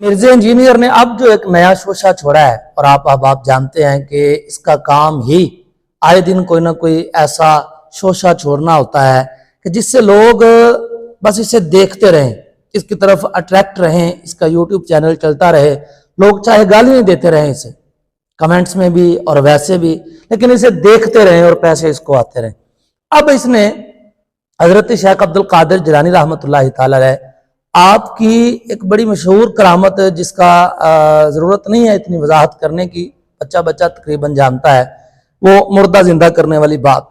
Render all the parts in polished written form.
Mirza engineer نے اب جو ایک نیا شوشہ چھوڑا ہے اور آپ جانتے ہیں کہ اس کا کام ہی آئے دن کوئی نہ کوئی ایسا شوشہ چھوڑنا ہوتا ہے کہ جس سے لوگ بس اسے دیکھتے رہیں، اس کی طرف اٹریکٹ رہیں، اس کا یوٹیوب چینل چلتا رہے، لوگ چاہے گالیاں دیتے رہیں اسے کمنٹس میں بھی اور ویسے بھی، لیکن اسے دیکھتے رہیں اور پیسے اس کو آتے رہیں۔ اب اس نے حضرت شیخ عبدالقادر جیلانی رحمۃ اللہ تعالی علیہ آپ کی ایک بڑی مشہور کرامت جس کا ضرورت نہیں ہے اتنی وضاحت کرنے کی، بچہ تقریباً جانتا ہے، وہ مردہ زندہ کرنے والی بات۔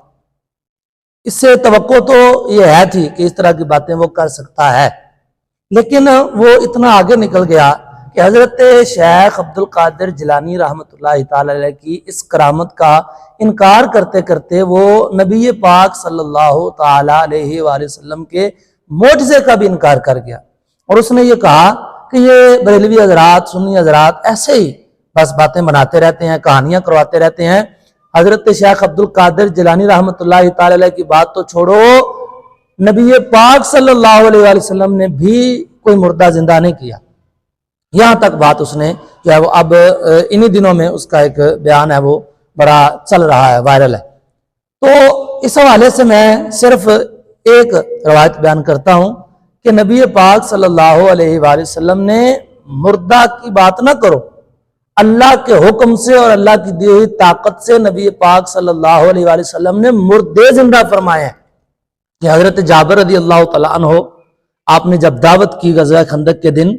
اس سے توقع تو یہ ہے تھی کہ اس طرح کی باتیں وہ کر سکتا ہے، لیکن وہ اتنا آگے نکل گیا کہ حضرت شیخ عبدالقادر جیلانی رحمۃ اللہ تعالی علیہ کی اس کرامت کا انکار کرتے کرتے وہ نبی پاک صلی اللہ تعالی علیہ وآلہ وسلم کے معجزے کا بھی انکار کر گیا، اور اس نے یہ کہا کہ یہ بریلوی حضرات، سنی حضرات ایسے ہی بس باتیں بناتے رہتے ہیں، کہانیاں کرواتے رہتے ہیں۔ حضرت شیخ عبدالقادر جیلانی رحمۃ اللہ تعالی علیہ کی بات تو چھوڑو، نبی پاک صلی اللہ علیہ وآلہ وسلم نے بھی کوئی مردہ زندہ نہیں کیا۔ یہاں تک بات اس نے جو ہے وہ اب انہی دنوں میں اس کا ایک بیان ہے وہ بڑا چل رہا ہے، وائرل ہے۔ تو اس حوالے سے میں صرف ایک روایت بیان کرتا ہوں کہ نبی پاک صلی اللہ علیہ وآلہ وسلم نے مردہ کی بات نہ کرو، اللہ کے حکم سے اور اللہ کی دی ہوئی طاقت سے نبی پاک صلی اللہ علیہ وآلہ وسلم نے مردے زندہ فرمائے ہیں۔ کہ حضرت جابر رضی اللہ تعالیٰ عنہ آپ نے جب دعوت کی غزوہ خندق کے دن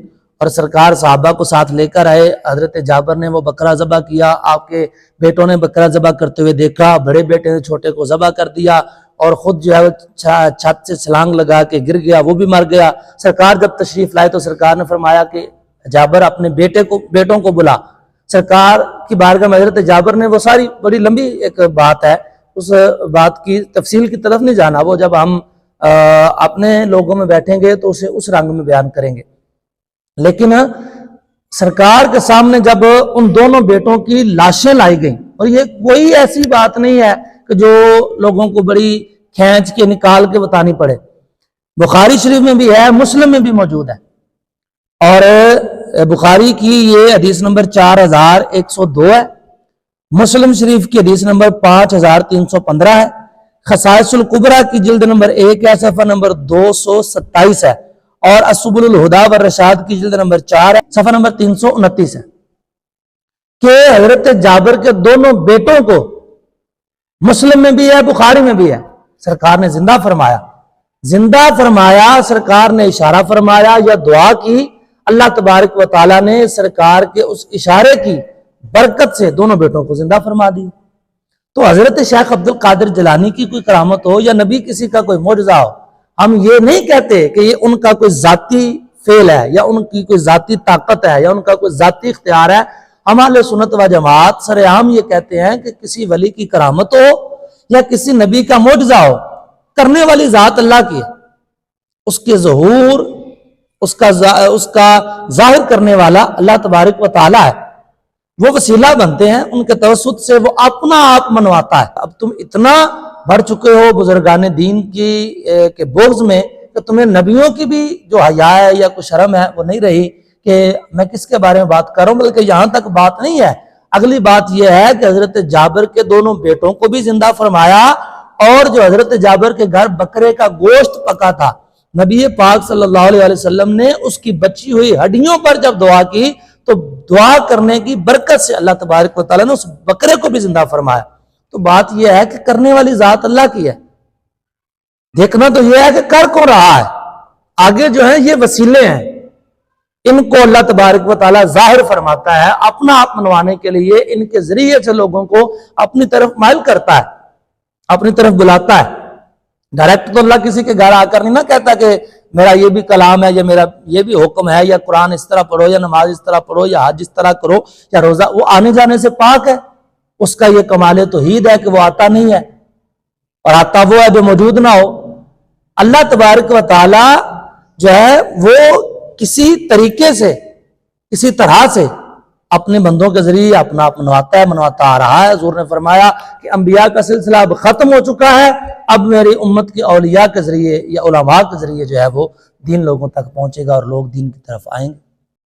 اور سرکار صحابہ کو ساتھ لے کر آئے، حضرت جابر نے وہ بکرا ذبح کیا، آپ کے بیٹوں نے بکرا ذبح کرتے ہوئے دیکھا، بڑے بیٹے نے چھوٹے کو ذبح کر دیا اور خود جو ہے چھت سے چھلانگ لگا کے گر گیا، وہ بھی مر گیا۔ سرکار جب تشریف لائے تو سرکار نے فرمایا کہ جابر اپنے بیٹوں کو بلا۔ سرکار کی بارگاہ میں حضرت جابر نے وہ ساری بڑی لمبی ایک بات ہے، اس بات کی تفصیل کی طرف نہیں جانا، وہ جب ہم اپنے لوگوں میں بیٹھیں گے تو اسے اس رنگ میں بیان کریں گے۔ لیکن سرکار کے سامنے جب ان دونوں بیٹوں کی لاشیں لائی گئیں، اور یہ کوئی ایسی بات نہیں ہے کہ جو لوگوں کو بڑی کھینچ کے نکال کے بتانی پڑے، بخاری شریف میں بھی ہے، مسلم میں بھی موجود ہے، اور بخاری کی یہ حدیث نمبر 4102 ہے، مسلم شریف کی حدیث نمبر 5315 ہے، خصائص الکبریٰ کی جلد نمبر 1 ہے، صفحہ نمبر 227 ہے، اور السبل الہدیٰ والرشاد کی جلد نمبر 4 ہے، صفحہ نمبر 329 ہے، کہ حضرت جابر کے دونوں بیٹوں کو مسلم میں بھی ہے، بخاری میں بھی ہے، سرکار نے زندہ فرمایا، سرکار نے اشارہ فرمایا یا دعا کی، اللہ تبارک و تعالیٰ نے سرکار کے اس اشارے کی برکت سے دونوں بیٹوں کو زندہ فرما دی۔ تو حضرت شیخ عبدالقادر جیلانی کی کوئی کرامت ہو یا نبی کسی کا کوئی معجزہ ہو، ہم یہ نہیں کہتے کہ یہ ان کا کوئی ذاتی فعل ہے یا ان کی کوئی ذاتی طاقت ہے یا ان کا کوئی ذاتی اختیار ہے۔ ہم اہل سنت و جماعت سر عام یہ کہتے ہیں کہ کسی ولی کی کرامت ہو یا کسی نبی کا معجزہ ہو، کرنے والی ذات اللہ کی ہے، اس کے ظہور، اس کا ظاہر کرنے والا اللہ تبارک و تعالی ہے، وہ وسیلہ بنتے ہیں، ان کے توسط سے وہ اپنا آپ منواتا ہے۔ اب تم اتنا بڑھ چکے ہو بزرگان دین کے بغض میں کہ تمہیں نبیوں کی بھی جو حیا ہے یا کوئی شرم ہے وہ نہیں رہی کہ میں کس کے بارے میں بات کر رہا ہوں، بلکہ یہاں تک بات نہیں ہے۔ اگلی بات یہ ہے کہ حضرت جابر کے دونوں بیٹوں کو بھی زندہ فرمایا، اور جو حضرت جابر کے گھر بکرے کا گوشت پکا تھا، نبی پاک صلی اللہ علیہ وسلم نے اس کی بچی ہوئی ہڈیوں پر جب دعا کی تو دعا کرنے کی برکت سے اللہ تبارک و تعالیٰ نے اس بکرے کو بھی زندہ فرمایا۔ تو بات یہ ہے کہ کرنے والی ذات اللہ کی ہے، دیکھنا تو یہ ہے کہ کر کون رہا ہے، آگے جو ہے یہ وسیلے ہیں، ان کو اللہ تبارک و تعالیٰ ظاہر فرماتا ہے، اپنا آپ منوانے کے لیے ان کے ذریعے سے لوگوں کو اپنی طرف مائل کرتا ہے، اپنی طرف بلاتا ہے۔ ڈائریکٹ تو اللہ کسی کے گھر آ کر نہیں نہ کہتا کہ میرا یہ بھی کلام ہے یا میرا یہ بھی حکم ہے یا قرآن اس طرح پڑھو یا نماز اس طرح پڑھو یا حج اس طرح کرو یا روزہ، وہ آنے جانے سے پاک ہے، اس کا یہ کمال توحید ہے کہ وہ آتا نہیں ہے، اور آتا وہ ہے جو موجود نہ ہو۔ اللہ تبارک و تعالی جو ہے وہ کسی طریقے سے، کسی طرح سے اپنے بندوں کے ذریعے اپنا آپ منواتا آ رہا ہے۔ حضور نے فرمایا کہ انبیاء کا سلسلہ اب ختم ہو چکا ہے، اب میری امت کی اولیاء کے ذریعے یا علماء کے ذریعے جو ہے وہ دین لوگوں تک پہنچے گا اور لوگ دین کی طرف آئیں گے۔